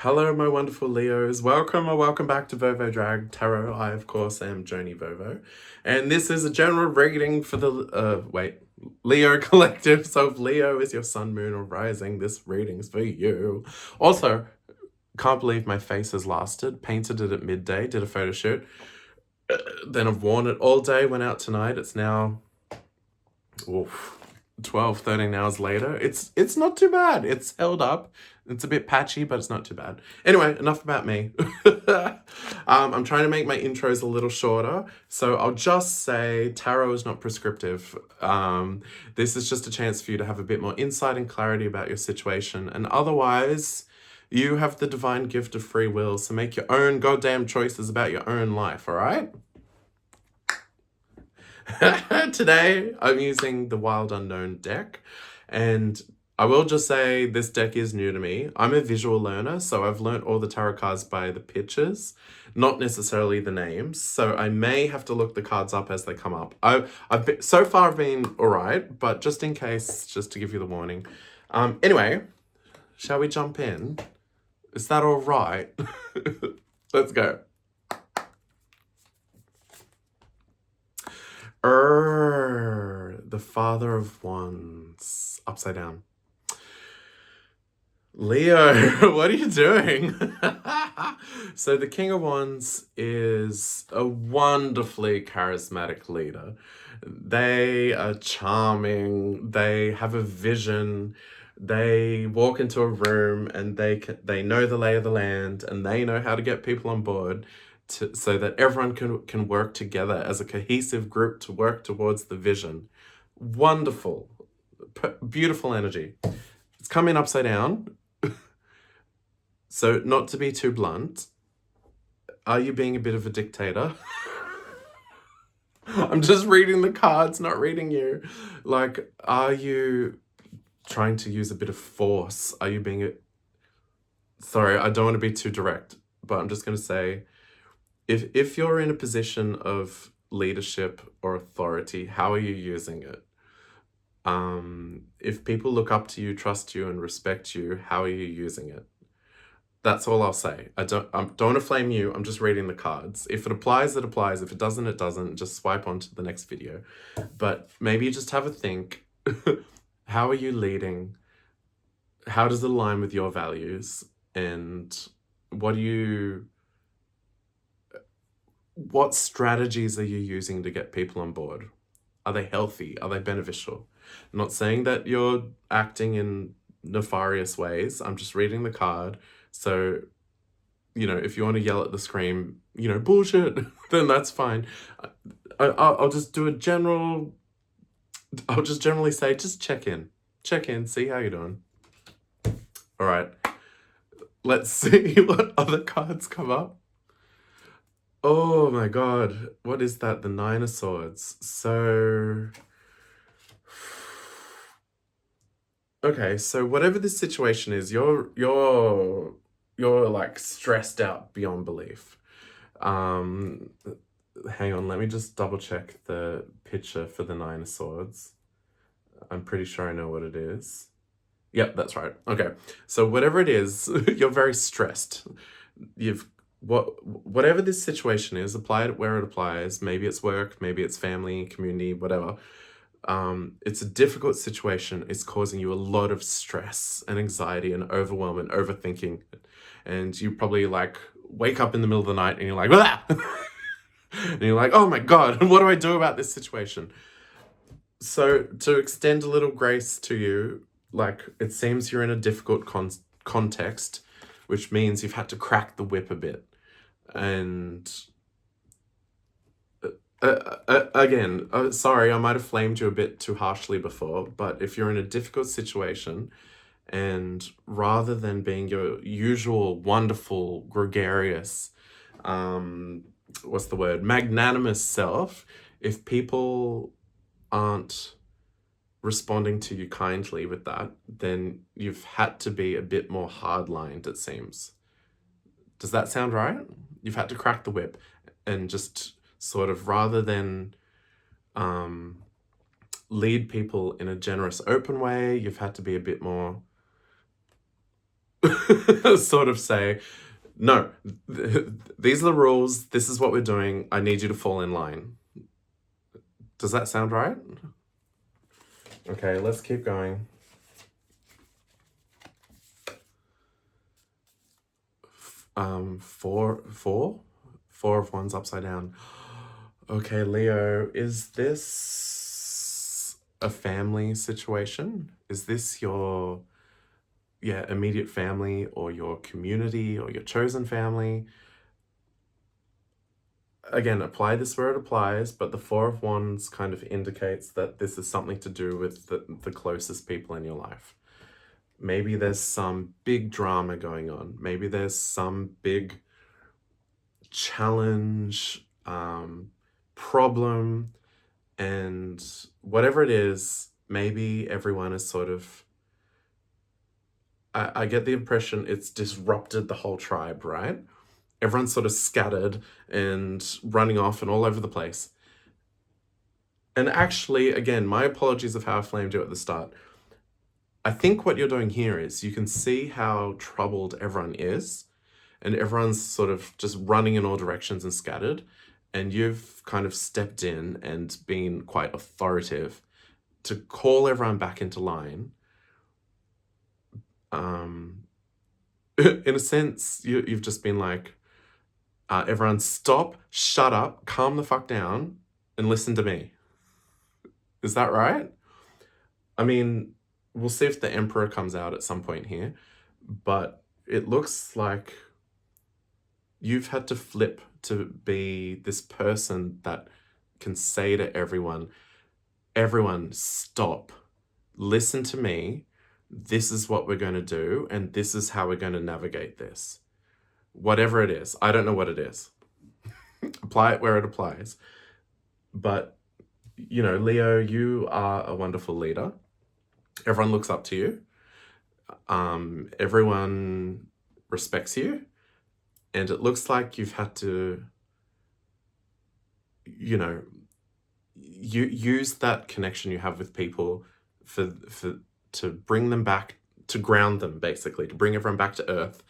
Hello, my wonderful Leos. Welcome or welcome back to Vovo Drag Tarot. I, of course, am Joni Vovo. And this is a general reading for the, Leo collective. So if Leo is your sun, moon, or rising, this reading's for you. Also, can't believe my face has lasted. Painted it at midday, did a photo shoot. Then I've worn it all day, went out tonight. It's now, oof, 12, 13 hours later. It's not too bad. It's held up. It's a bit patchy, but it's not too bad. Anyway, enough about me. I'm trying to make my intros a little shorter, so I'll just say tarot is not prescriptive. This is just a chance for you to have a bit more insight and clarity about your situation, and otherwise, you have the divine gift of free will, so make your own goddamn choices about your own life, all right? Today, I'm using the Wild Unknown deck, and I will just say this deck is new to me. I'm a visual learner, so I've learnt all the tarot cards by the pictures, not necessarily the names, so I may have to look the cards up as they come up. So far I've been alright, but just in case, just to give you the warning. Anyway, shall we jump in? Is that alright? Let's go. The Father of Wands. Upside down. Leo, what are you doing? So the King of Wands is a wonderfully charismatic leader. They are charming. They have a vision. They walk into a room and they know the lay of the land, and they know how to get people on board so that everyone can work together as a cohesive group to work towards the vision. Wonderful. Beautiful energy. It's coming upside down. So, not to be too blunt, are you being a bit of a dictator? I'm just reading the cards, not reading you. Like, are you trying to use a bit of force? Are you being a... Sorry, I don't want to be too direct, but I'm just going to say, if you're in a position of leadership or authority, how are you using it? If people look up to you, trust you, and respect you, how are you using it? That's all I'll say. I don't want to flame you. I'm just reading the cards. If it applies, it applies. If it doesn't, it doesn't. Just swipe on to the next video. But maybe you just have a think. How are you leading? How does it align with your values? And what strategies are you using to get people on board? Are they healthy? Are they beneficial? I'm not saying that you're acting in nefarious ways. I'm just reading the card. So, if you want to yell at the screen, bullshit, then that's fine. I'll just do I'll just generally say, just check in, see how you're doing. All right, let's see what other cards come up. Oh my God, what is that? The Nine of Swords. So, okay, so whatever this situation is, you're like stressed out beyond belief. Hang on, let me just double check the picture for the Nine of Swords. I'm pretty sure I know what it is. Yep, that's right. Okay, so whatever it is, you're very stressed. Whatever this situation is, apply it where it applies. Maybe it's work, maybe it's family, community, whatever. It's a difficult situation. It's causing you a lot of stress and anxiety and overwhelm and overthinking. And you probably wake up in the middle of the night and you're like, ah! And you're like, oh my God, what do I do about this situation? So to extend a little grace to you, it seems you're in a difficult context, which means you've had to crack the whip a bit. And again, sorry, I might have flamed you a bit too harshly before, but if you're in a difficult situation and rather than being your usual wonderful, gregarious, what's the word, magnanimous self, if people aren't responding to you kindly with that, then you've had to be a bit more hard-lined, it seems. Does that sound right? You've had to crack the whip and just sort of, rather than lead people in a generous, open way, you've had to be a bit more sort of say, no, these are the rules. This is what we're doing. I need you to fall in line. Does that sound right? Okay, let's keep going. Four of Wands upside down. Okay, Leo, is this a family situation? Is this your immediate family or your community or your chosen family? Again, apply this where it applies, but the Four of Wands kind of indicates that this is something to do with the closest people in your life. Maybe there's some big drama going on. Maybe there's some big challenge, problem, and whatever it is, maybe everyone is sort of, I get the impression it's disrupted the whole tribe, right? Everyone's sort of scattered and running off and all over the place. And actually, again, my apologies of how I flamed you at the start. I think what you're doing here is you can see how troubled everyone is, and everyone's sort of just running in all directions and scattered, and you've kind of stepped in and been quite authoritative to call everyone back into line. In a sense, you've just been like, everyone stop, shut up, calm the fuck down, and listen to me. Is that right? I mean, we'll see if the Emperor comes out at some point here, but it looks like you've had to flip to be this person that can say to everyone, stop, listen to me, this is what we're going to do, and this is how we're going to navigate this. Whatever it is, I don't know what it is. Apply it where it applies. But, you know, Leo, you are a wonderful leader. Everyone looks up to you. Everyone respects you. And it looks like you've had to, you know, you use that connection you have with people to bring them back, to ground them, basically, to bring everyone back to earth.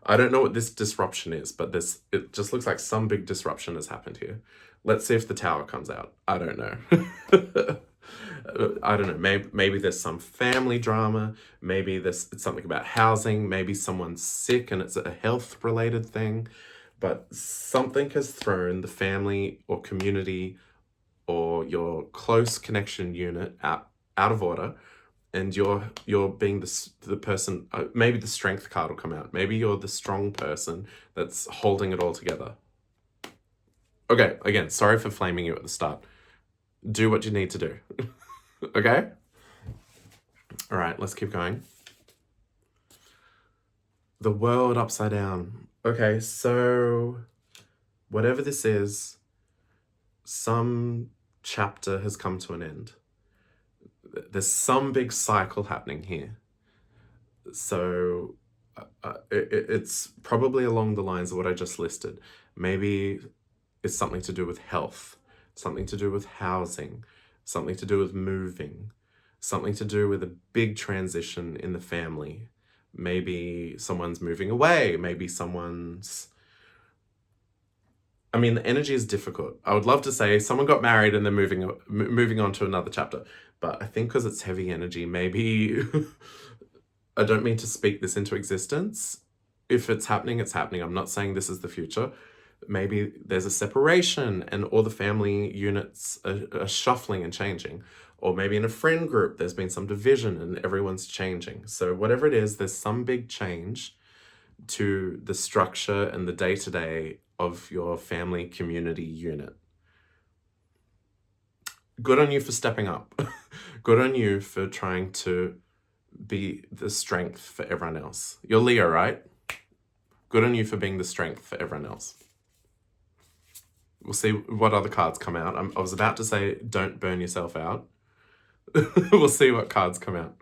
I don't know what this disruption is, but it just looks like some big disruption has happened here. Let's see if the Tower comes out. I don't know. I don't know. Maybe there's some family drama. Maybe it's something about housing. Maybe someone's sick and it's a health related thing. But something has thrown the family or community or your close connection unit out of order. And you're being the person, maybe the Strength card will come out. Maybe you're the strong person that's holding it all together. Okay, again, sorry for flaming you at the start. Do what you need to do. Okay? All right, let's keep going. The World upside down. Okay, so whatever this is, some chapter has come to an end. There's some big cycle happening here. So it's probably along the lines of what I just listed. Maybe it's something to do with health, something to do with housing, something to do with moving, something to do with a big transition in the family. Maybe someone's moving away, maybe someone's... I mean, the energy is difficult. I would love to say someone got married and they're moving on to another chapter. But I think because it's heavy energy, maybe... I don't mean to speak this into existence. If it's happening, it's happening. I'm not saying this is the future. Maybe there's a separation and all the family units are shuffling and changing. Or maybe in a friend group, there's been some division and everyone's changing. So whatever it is, there's some big change to the structure and the day-to-day of your family community unit. Good on you for stepping up. Good on you for trying to be the strength for everyone else. You're Leo, right? Good on you for being the strength for everyone else. We'll see what other cards come out. I was about to say, don't burn yourself out. We'll see what cards come out.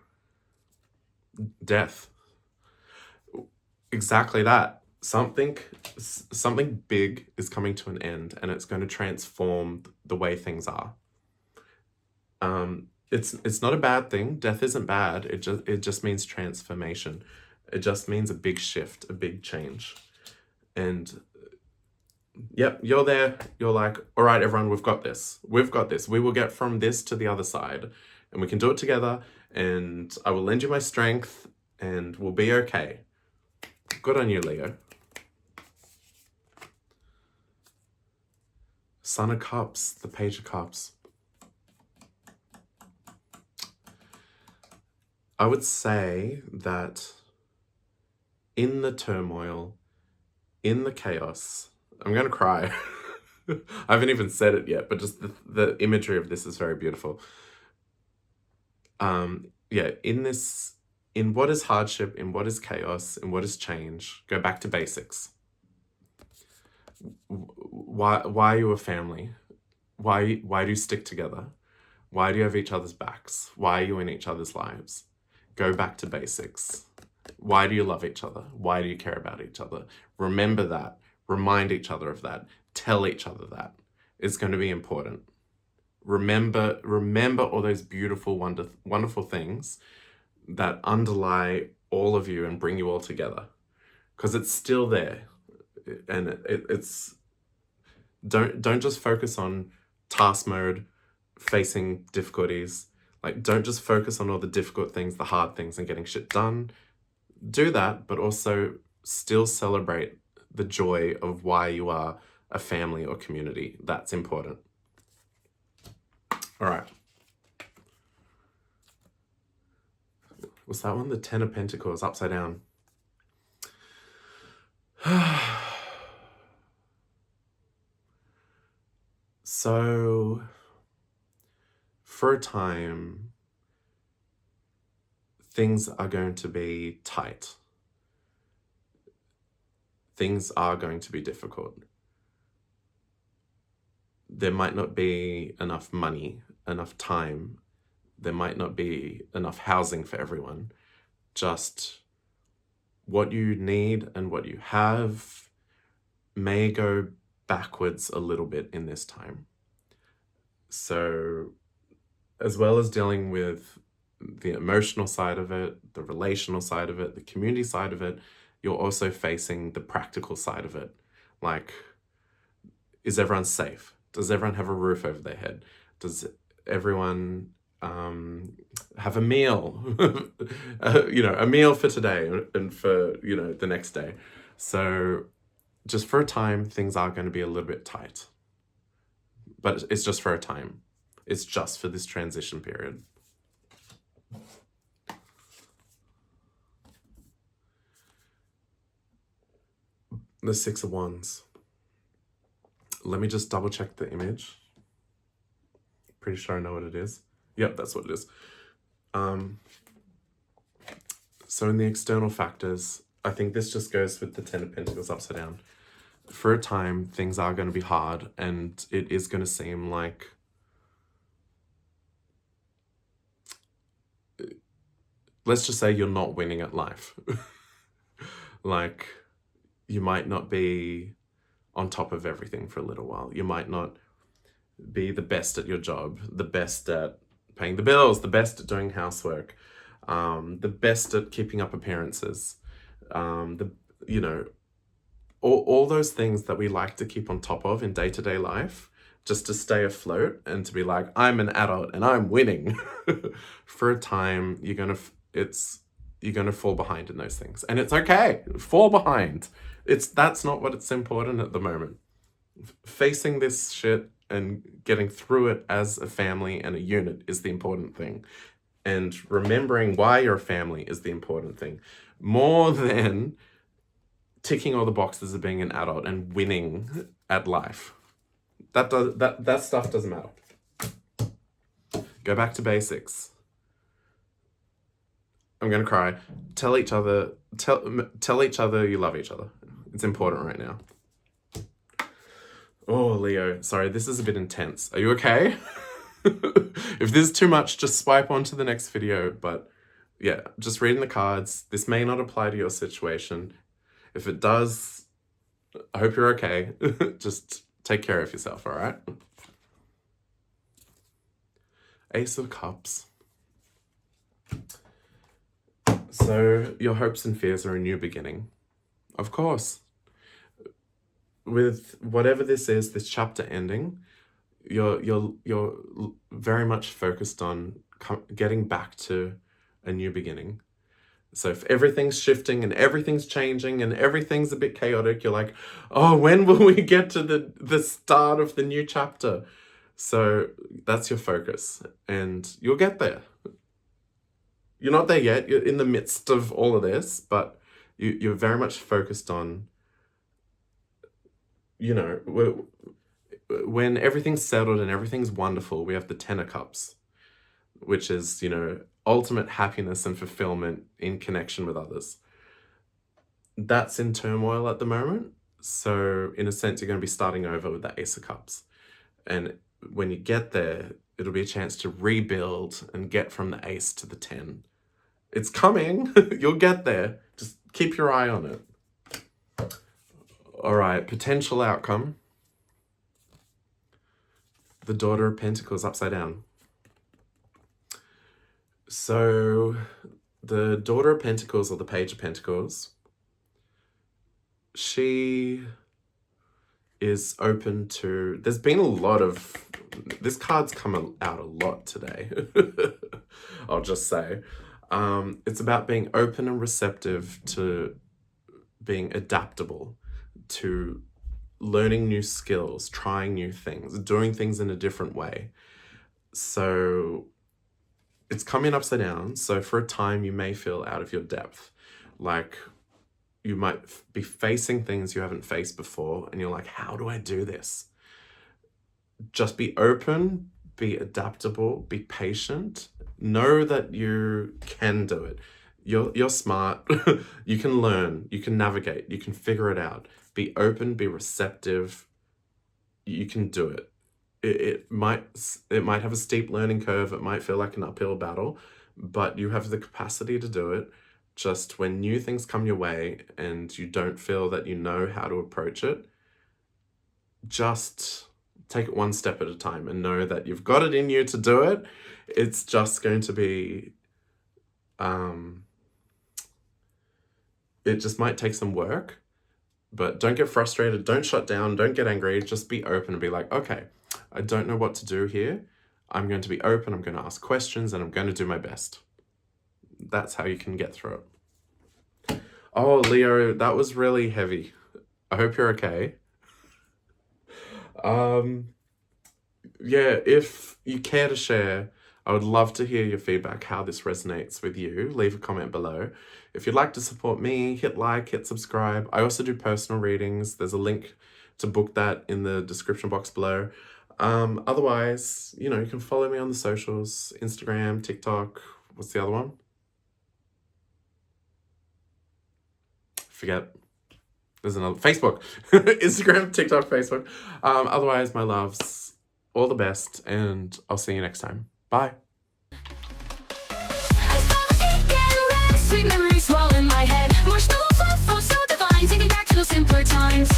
Death. Exactly that. Something big is coming to an end and it's going to transform the way things are. it's not a bad thing. Death isn't bad. It just means transformation. It just means a big shift, a big change. And yep, you're there. You're like, all right, everyone, we've got this. We've got this. We will get from this to the other side, and we can do it together. And I will lend you my strength, and we'll be okay. Good on you, Leo. Son of Cups, the Page of Cups. I would say that in the turmoil, in the chaos, I'm going to cry. I haven't even said it yet, but just the imagery of this is very beautiful. Yeah, in what is hardship, in what is chaos, in what is change, go back to basics. Why are you a family? Why do you stick together? Why do you have each other's backs? Why are you in each other's lives? Go back to basics. Why do you love each other? Why do you care about each other? Remember that. Remind each other of that. Tell each other that. It's going to be important. Remember all those beautiful, wonderful things that underlie all of you and bring you all together. Because it's still there. And it's... Don't just focus on task mode, facing difficulties. Like, don't just focus on all the difficult things, the hard things, and getting shit done. Do that, but also still celebrate the joy of why you are a family or community. That's important. All right. Was that one? The Ten of Pentacles, upside down. So, for a time, things are going to be tight. Things are going to be difficult. There might not be enough money, enough time. There might not be enough housing for everyone. Just what you need and what you have may go backwards a little bit in this time. So, as well as dealing with the emotional side of it, the relational side of it, the community side of it, you're also facing the practical side of it. Like, is everyone safe? Does everyone have a roof over their head? Does everyone have a meal? A meal for today and for, the next day. So just for a time, things are going to be a little bit tight. But it's just for a time. It's just for this transition period. The Six of Wands. Let me just double check the image. Pretty sure I know what it is. Yep, that's what it is. So in the external factors, I think this just goes with the Ten of Pentacles upside down. For a time, things are going to be hard, and it is going to seem like let's just say you're not winning at life. Like, you might not be on top of everything for a little while. You might not be the best at your job, the best at paying the bills, the best at doing housework, the best at keeping up appearances, all those things that we like to keep on top of in day-to-day life, just to stay afloat and to be like, I'm an adult and I'm winning. For a time, you're gonna fall behind in those things, and it's okay. Fall behind. That's not what's important at the moment. Facing this shit and getting through it as a family and a unit is the important thing. And remembering why you're a family is the important thing. More than ticking all the boxes of being an adult and winning at life. That stuff doesn't matter. Go back to basics. I'm gonna cry. Tell each other you love each other. It's important right now. Oh, Leo, sorry, this is a bit intense. Are you okay? If this is too much, just swipe on to the next video. But yeah, just reading the cards. This may not apply to your situation. If it does, I hope you're okay. Just take care of yourself, all right? Ace of Cups. So your hopes and fears are a new beginning. Of course. With whatever this is, this chapter ending, you're very much focused on getting back to a new beginning. So if everything's shifting and everything's changing and everything's a bit chaotic, you're like, oh, when will we get to the start of the new chapter? So that's your focus, and you'll get there. You're not there yet. You're in the midst of all of this, but you're very much focused on, you know, when everything's settled and everything's wonderful, we have the Ten of Cups, which is, you know, ultimate happiness and fulfillment in connection with others. That's in turmoil at the moment. So in a sense, you're going to be starting over with the Ace of Cups. And when you get there, it'll be a chance to rebuild and get from the Ace to the 10. It's coming. You'll get there. Just keep your eye on it. All right, potential outcome. The Daughter of Pentacles upside down. So the Daughter of Pentacles, or the Page of Pentacles, she is open to, there's been a lot of, this card's come out a lot today. I'll just say. It's about being open and receptive to being adaptable, to learning new skills, trying new things, doing things in a different way. So it's coming upside down. So for a time, you may feel out of your depth. Like you might be facing things you haven't faced before, and you're like, how do I do this? Just be open, be adaptable, be patient. Know that you can do it. You're smart. You can learn, you can navigate, you can figure it out. Be open, be receptive. You can do it. It might have a steep learning curve. It might feel like an uphill battle, but you have the capacity to do it. Just when new things come your way and you don't feel that you know how to approach it, just take it one step at a time and know that you've got it in you to do it. It's just going to be, it just might take some work, but don't get frustrated. Don't shut down. Don't get angry. Just be open and be like, okay, I don't know what to do here. I'm going to be open. I'm going to ask questions and I'm going to do my best. That's how you can get through it. Oh, Leo, that was really heavy. I hope you're okay. Yeah, if you care to share, I would love to hear your feedback, how this resonates with you. Leave a comment below. If you'd like to support me, hit like, hit subscribe. I also do personal readings. There's a link to book that in the description box below. Otherwise, you know, you can follow me on the socials, Instagram, TikTok. What's the other one? Forget. There's another, Facebook. Instagram, TikTok, Facebook. Otherwise, my loves, all the best, and I'll see you next time. Bye. Sweet memories swell in my head. Marshmallow fluff, so divine. Taking back to those simpler times.